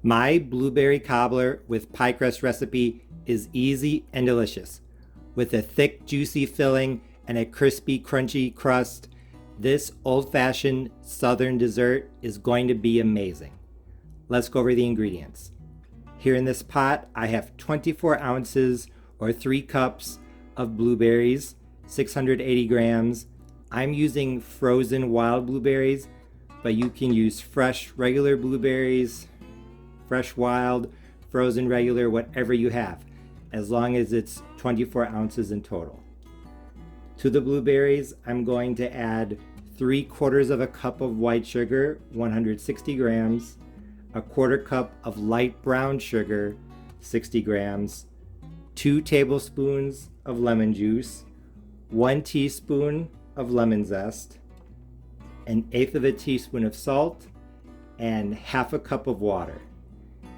My blueberry cobbler with pie crust recipe is easy and delicious. With a thick, juicy filling and a crispy, crunchy crust, this old-fashioned southern dessert is going to be amazing. Let's go over the ingredients. Here in this pot, I have 24 ounces or 3 cups of blueberries, 680 grams. I'm using frozen wild blueberries, but you can use fresh, regular blueberries, fresh wild, frozen regular, whatever you have, as long as it's 24 ounces in total. To the blueberries, I'm going to add 3/4 of a cup of white sugar, 160 grams, a 1/4 cup of light brown sugar, 60 grams, 2 tablespoons of lemon juice, 1 teaspoon of lemon zest, 1/8 of a teaspoon of salt, and 1/2 cup of water.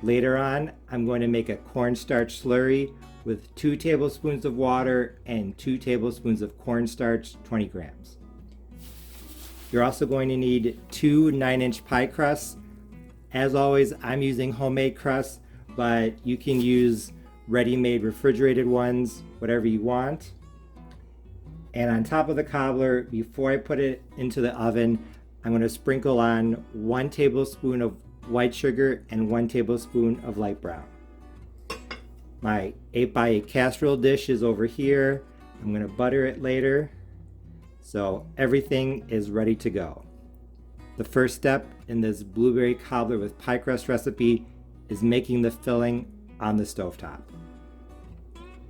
Later on, I'm going to make a cornstarch slurry with 2 tablespoons of water and 2 tablespoons of cornstarch, 20 grams. You're also going to need 2 9-inch pie crusts. As always, I'm using homemade crusts, but you can use ready-made refrigerated ones, whatever you want. And on top of the cobbler, before I put it into the oven, I'm going to sprinkle on 1 tablespoon of white sugar and 1 tablespoon of light brown. My 8x8 casserole dish is over here. I'm going to butter it later. So everything is ready to go. The first step in this blueberry cobbler with pie crust recipe is making the filling on the stovetop.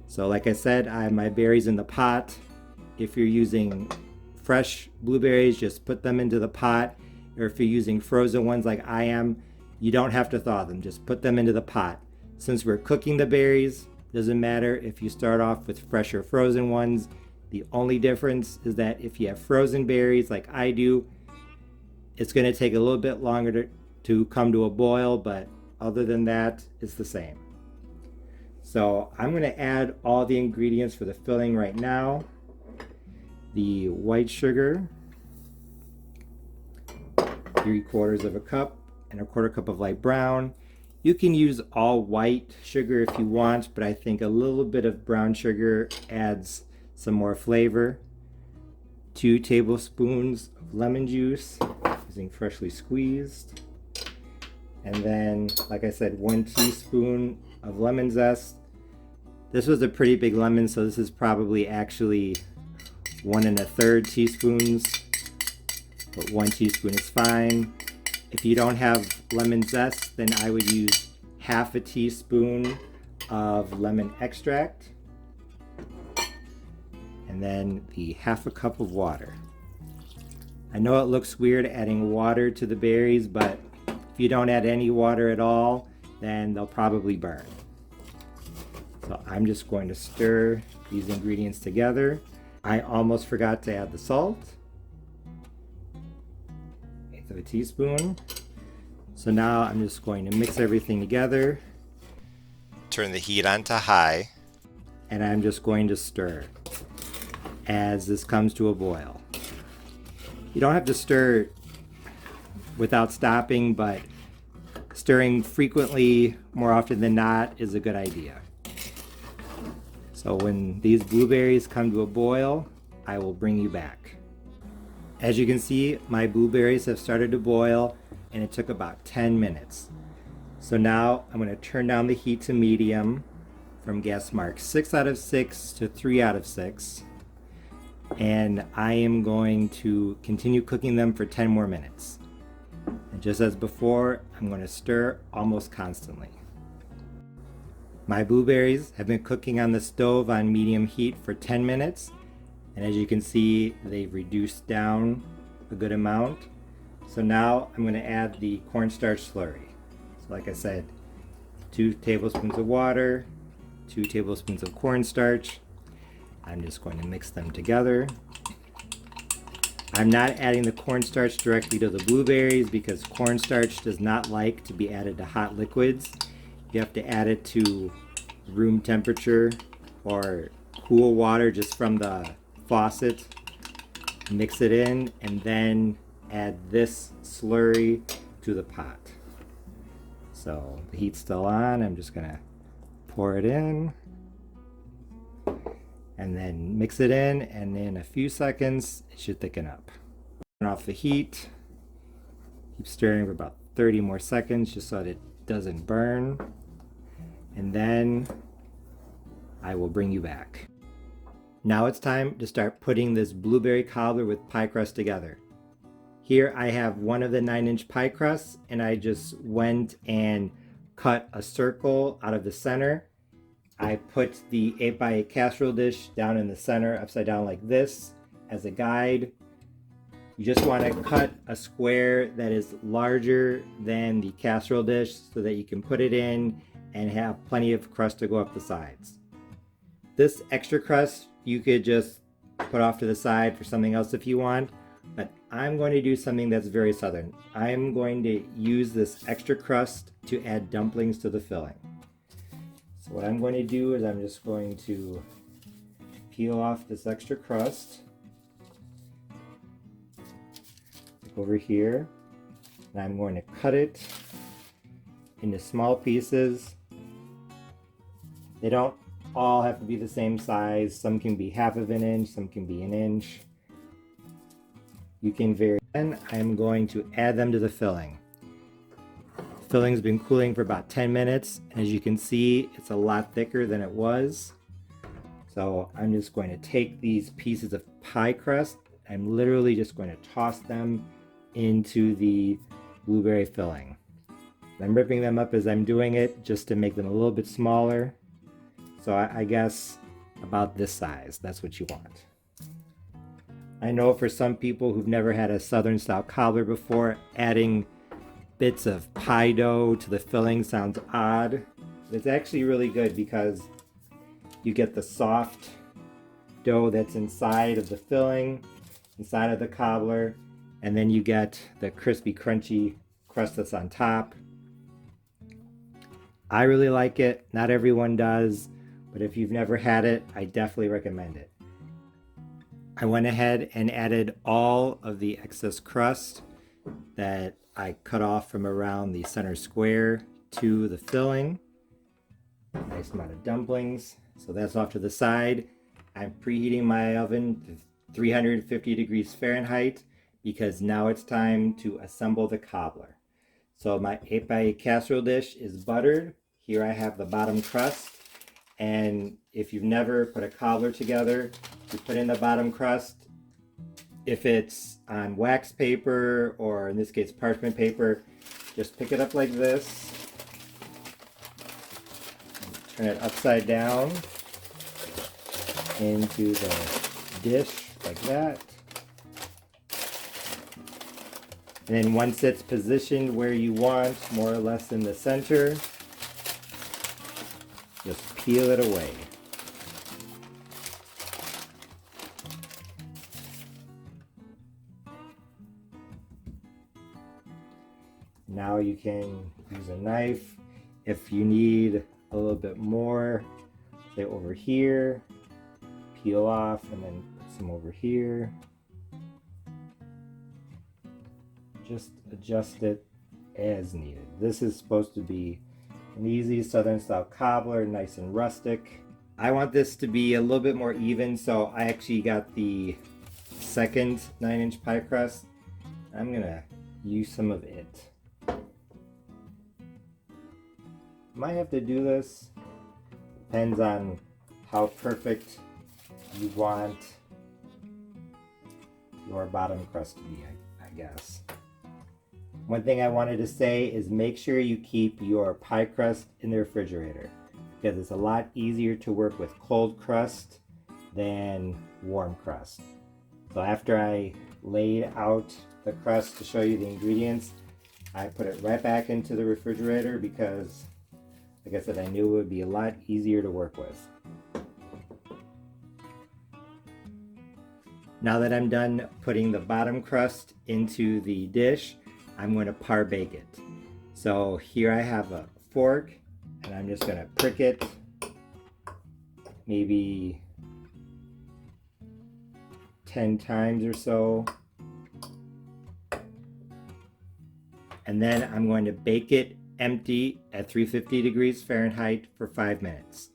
So like I said, I have my berries in the pot. If you're using fresh blueberries, just put them into the pot. Or if you're using frozen ones like I am, you don't have to thaw them, just put them into the pot. Since we're cooking the berries, doesn't matter if you start off with fresh or frozen ones. The only difference is that if you have frozen berries like I do, it's going to take a little bit longer to come to a boil, but other than that, it's the same. So I'm going to add all the ingredients for the filling right now. The white sugar, 3/4 of a cup, and a 1/4 cup of light brown. You can use all white sugar if you want, but I think a little bit of brown sugar adds some more flavor. 2 tablespoons of lemon juice, using freshly squeezed. And then, like I said, 1 teaspoon of lemon zest. This was a pretty big lemon, so this is probably actually 1 1/3 teaspoons, but 1 teaspoon is fine. If you don't have lemon zest, then I would use 1/2 teaspoon of lemon extract, and then the 1/2 cup of water. I know it looks weird adding water to the berries, but if you don't add any water at all, then they'll probably burn. So I'm just going to stir these ingredients together. I almost forgot to add the salt. 1/8 of a teaspoon. So now I'm just going to mix everything together. Turn the heat on to high. And I'm just going to stir as this comes to a boil. You don't have to stir without stopping, but stirring frequently, more often than not, is a good idea. So when these blueberries come to a boil, I will bring you back. As you can see, my blueberries have started to boil, and it took about 10 minutes. So now I'm going to turn down the heat to medium from gas mark 6 out of 6 to 3 out of 6. And I am going to continue cooking them for 10 more minutes. And just as before, I'm going to stir almost constantly. My blueberries have been cooking on the stove on medium heat for 10 minutes. And as you can see, they've reduced down a good amount. So now I'm going to add the cornstarch slurry. So like I said, 2 tablespoons of water, 2 tablespoons of cornstarch. I'm just going to mix them together. I'm not adding the cornstarch directly to the blueberries because cornstarch does not like to be added to hot liquids. You have to add it to room temperature or cool water just from the faucet. Mix it in and then add this slurry to the pot. So the heat's still on. I'm just gonna pour it in and then mix it in, and in a few seconds it should thicken up. Turn off the heat. Keep stirring for about 30 more seconds just so that it doesn't burn. And then I will bring you back. Now it's time to start putting this blueberry cobbler with pie crust together. Here I have one of the 9-inch pie crusts, and I just went and cut a circle out of the center. I put the 8x8 casserole dish down in the center upside down like this as a guide. You just want to cut a square that is larger than the casserole dish so that you can put it in and have plenty of crust to go up the sides. This extra crust you could just put off to the side for something else if you want, but I'm going to do something that's very southern. I'm going to use this extra crust to add dumplings to the filling. So what I'm going to do is I'm just going to peel off this extra crust. Over here, and I'm going to cut it into small pieces. They don't all have to be the same size. Some can be half of an inch, some can be an inch. You can vary. Then I'm going to add them to the filling. The filling's been cooling for about 10 minutes, and as you can see, it's a lot thicker than it was. So I'm just going to take these pieces of pie crust. I'm literally just going to toss them into the blueberry filling. I'm ripping them up as I'm doing it just to make them a little bit smaller. So I guess about this size, that's what you want. I know for some people who've never had a southern style cobbler before, adding bits of pie dough to the filling sounds odd. It's actually really good because you get the soft dough that's inside of the filling, inside of the cobbler, and then you get the crispy, crunchy crust that's on top. I really like it. Not everyone does, but if you've never had it, I definitely recommend it. I went ahead and added all of the excess crust that I cut off from around the center square to the filling. Nice amount of dumplings. So that's off to the side. I'm preheating my oven to 350 degrees Fahrenheit because now it's time to assemble the cobbler. So my 8x8 casserole dish is buttered. Here I have the bottom crust. And if you've never put a cobbler together, you put in the bottom crust. If it's on wax paper, or in this case parchment paper, just pick it up like this. Turn it upside down into the dish like that. And then once it's positioned where you want, more or less in the center, just peel it away. Now you can use a knife if you need a little bit more, say over here, peel off and then put some over here. Just adjust it as needed. This is supposed to be an easy southern style cobbler, nice and rustic. I want this to be a little bit more even, so I actually got the second 9-inch pie crust. I'm gonna use some of it. Might have to do this, depends on how perfect you want your bottom crust to be, I guess. One thing I wanted to say is make sure you keep your pie crust in the refrigerator because it's a lot easier to work with cold crust than warm crust. So after I laid out the crust to show you the ingredients, I put it right back into the refrigerator because, like I said, I knew it would be a lot easier to work with. Now that I'm done putting the bottom crust into the dish, I'm going to par bake it. So here I have a fork and I'm just going to prick it maybe 10 times or so. And then I'm going to bake it empty at 350 degrees Fahrenheit for 5 minutes.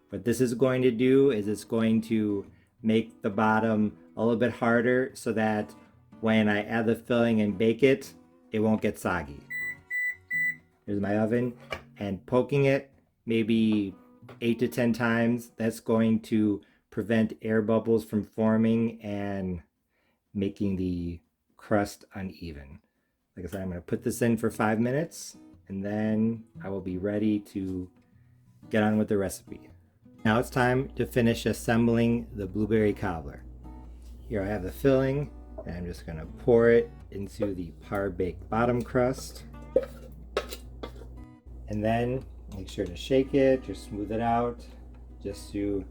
What this is going to do is it's going to make the bottom a little bit harder so that when I add the filling and bake it, it won't get soggy. Here's my oven, and poking it maybe 8 to 10 times, that's going to prevent air bubbles from forming and making the crust uneven. Like I said, I'm going to put this in for 5 minutes and then I will be ready to get on with the recipe. Now it's time to finish assembling the blueberry cobbler. Here I have the filling, and I'm just going to pour it into the par baked bottom crust. And then make sure to shake it or smooth it out just to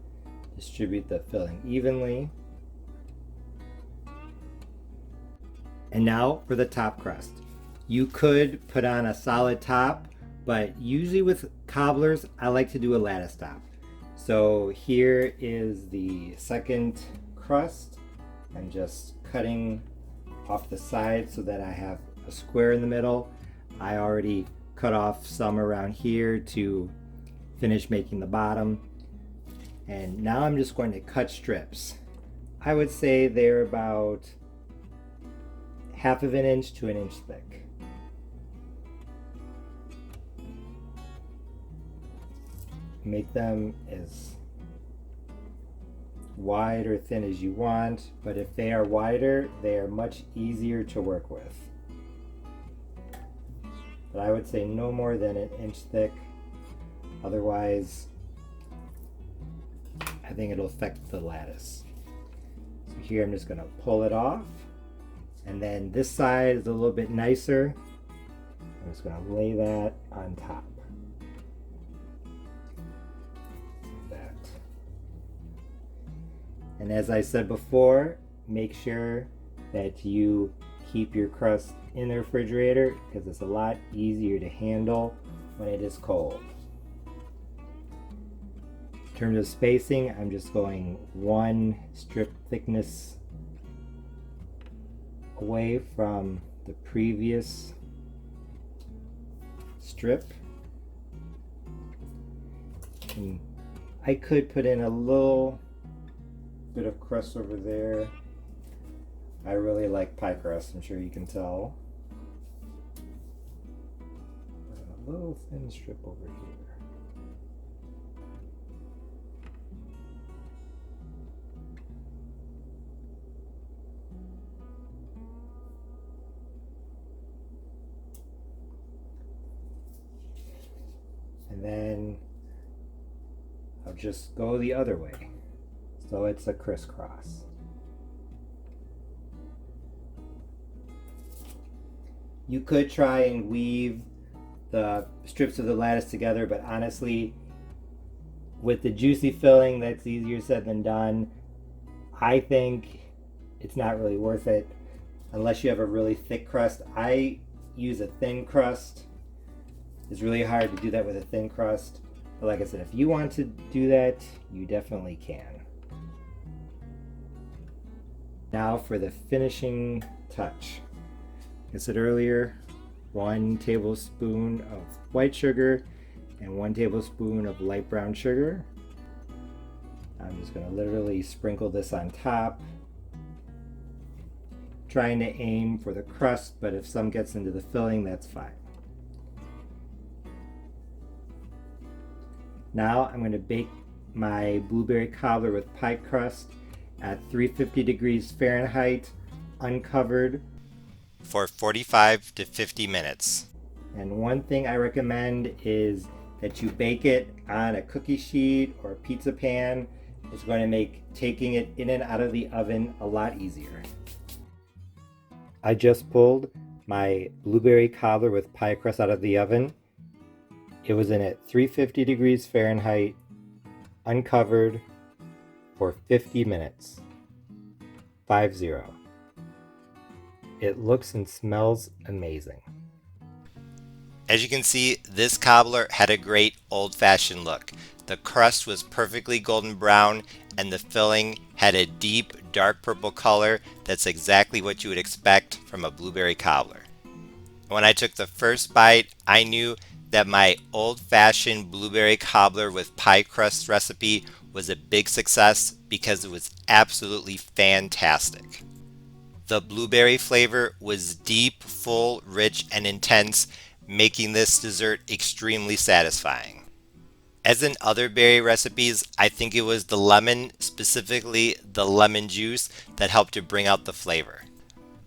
distribute the filling evenly. And now for the top crust. You could put on a solid top, but usually with cobblers, I like to do a lattice top. So here is the second crust. I'm just cutting off the side so that I have a square in the middle. I already cut off some around here to finish making the bottom. And now I'm just going to cut strips. I would say they're about 1/2 inch to 1 inch thick. Make them as wide or thin as you want, but if they are wider, they are much easier to work with. But I would say no more than 1 inch thick, otherwise I think it'll affect the lattice. So here I'm just going to pull it off, and then this side is a little bit nicer. I'm just going to lay that on top. And as I said before, make sure that you keep your crust in the refrigerator because it's a lot easier to handle when it is cold. In terms of spacing, I'm just going 1 strip thickness away from the previous strip. And I could put in a little bit of crust over there. I really like pie crust, I'm sure you can tell. A little thin strip over here. And then I'll just go the other way. So it's a crisscross. You could try and weave the strips of the lattice together, but honestly, with the juicy filling, that's easier said than done. I think it's not really worth it unless you have a really thick crust. I use a thin crust. It's really hard to do that with a thin crust. But like I said, if you want to do that, you definitely can. Now for the finishing touch. Like I said earlier, 1 tablespoon of white sugar and 1 tablespoon of light brown sugar. I'm just going to literally sprinkle this on top. Trying to aim for the crust, but if some gets into the filling, that's fine. Now I'm going to bake my blueberry cobbler with pie crust at 350 degrees Fahrenheit, uncovered, for 45 to 50 minutes. And one thing I recommend is that you bake it on a cookie sheet or a pizza pan. It's going to make taking it in and out of the oven a lot easier. I just pulled my blueberry cobbler with pie crust out of the oven. It was in at 350 degrees Fahrenheit, uncovered, for 50 minutes. 50. It looks and smells amazing. As you can see, this cobbler had a great old-fashioned look. The crust was perfectly golden brown and the filling had a deep dark purple color that's exactly what you would expect from a blueberry cobbler. When I took the first bite, I knew that my old-fashioned blueberry cobbler with pie crust recipe was a big success because it was absolutely fantastic. The blueberry flavor was deep, full, rich, and intense, making this dessert extremely satisfying. As in other berry recipes, I think it was the lemon, specifically the lemon juice, that helped to bring out the flavor.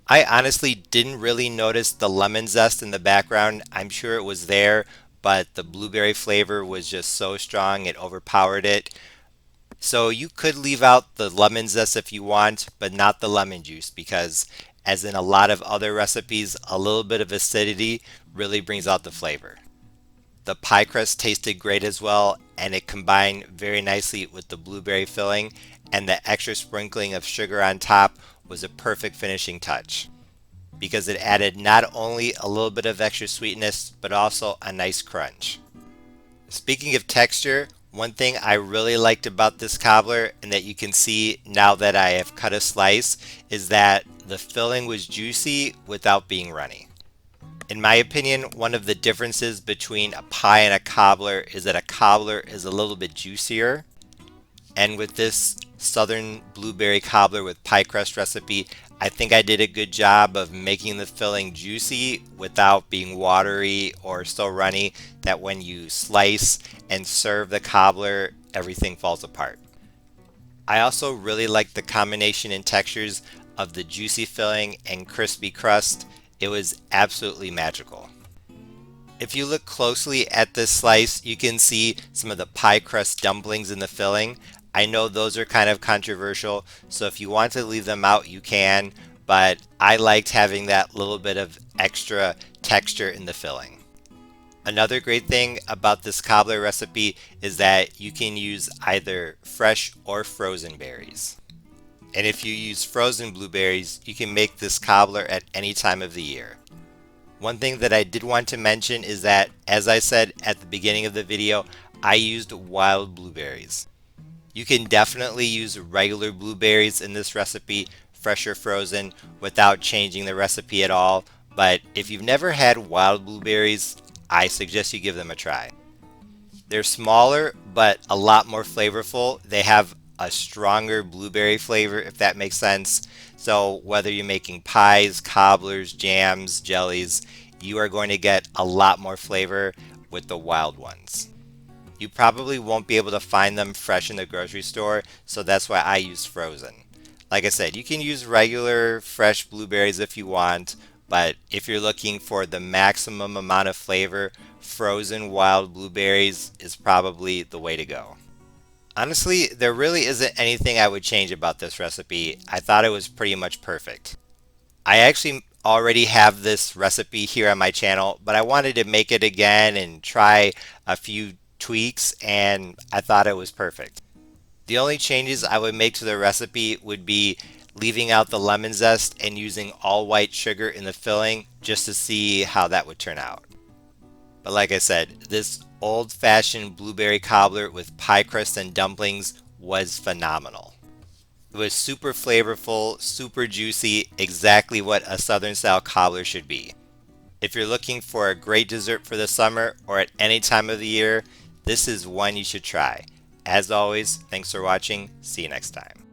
I honestly didn't really notice the lemon zest in the background. I'm sure it was there, but the blueberry flavor was just so strong it overpowered it. So you could leave out the lemon zest if you want, but not the lemon juice because, as in a lot of other recipes, a little bit of acidity really brings out the flavor. The pie crust tasted great as well, and it combined very nicely with the blueberry filling, and the extra sprinkling of sugar on top was a perfect finishing touch because it added not only a little bit of extra sweetness but also a nice crunch. Speaking of texture, one thing I really liked about this cobbler, and that you can see now that I have cut a slice, is that the filling was juicy without being runny. In my opinion, one of the differences between a pie and a cobbler is that a cobbler is a little bit juicier. And with this southern blueberry cobbler with pie crust recipe, I think I did a good job of making the filling juicy without being watery or so runny that when you slice and serve the cobbler, everything falls apart. I also really like the combination in textures of the juicy filling and crispy crust. It was absolutely magical. If you look closely at this slice, you can see some of the pie crust dumplings in the filling. I know those are kind of controversial, so if you want to leave them out, you can, but I liked having that little bit of extra texture in the filling. Another great thing about this cobbler recipe is that you can use either fresh or frozen berries. And if you use frozen blueberries, you can make this cobbler at any time of the year. One thing that I did want to mention is that, as I said at the beginning of the video, I used wild blueberries. You can definitely use regular blueberries in this recipe, fresh or frozen, without changing the recipe at all, but if you've never had wild blueberries, I suggest you give them a try. They're smaller, but a lot more flavorful. They have a stronger blueberry flavor, if that makes sense. So whether you're making pies, cobblers, jams, jellies, you are going to get a lot more flavor with the wild ones. You probably won't be able to find them fresh in the grocery store, so that's why I use frozen. Like I said, you can use regular fresh blueberries if you want, but if you're looking for the maximum amount of flavor, frozen wild blueberries is probably the way to go. Honestly, there really isn't anything I would change about this recipe. I thought it was pretty much perfect. I actually already have this recipe here on my channel, but I wanted to make it again and try a few tweaks, and I thought it was perfect. The only changes I would make to the recipe would be leaving out the lemon zest and using all white sugar in the filling just to see how that would turn out. But like I said, this old-fashioned blueberry cobbler with pie crust and dumplings was phenomenal. It was super flavorful, super juicy, exactly what a southern style cobbler should be. If you're looking for a great dessert for the summer or at any time of the year, this is one you should try. As always, thanks for watching. See you next time.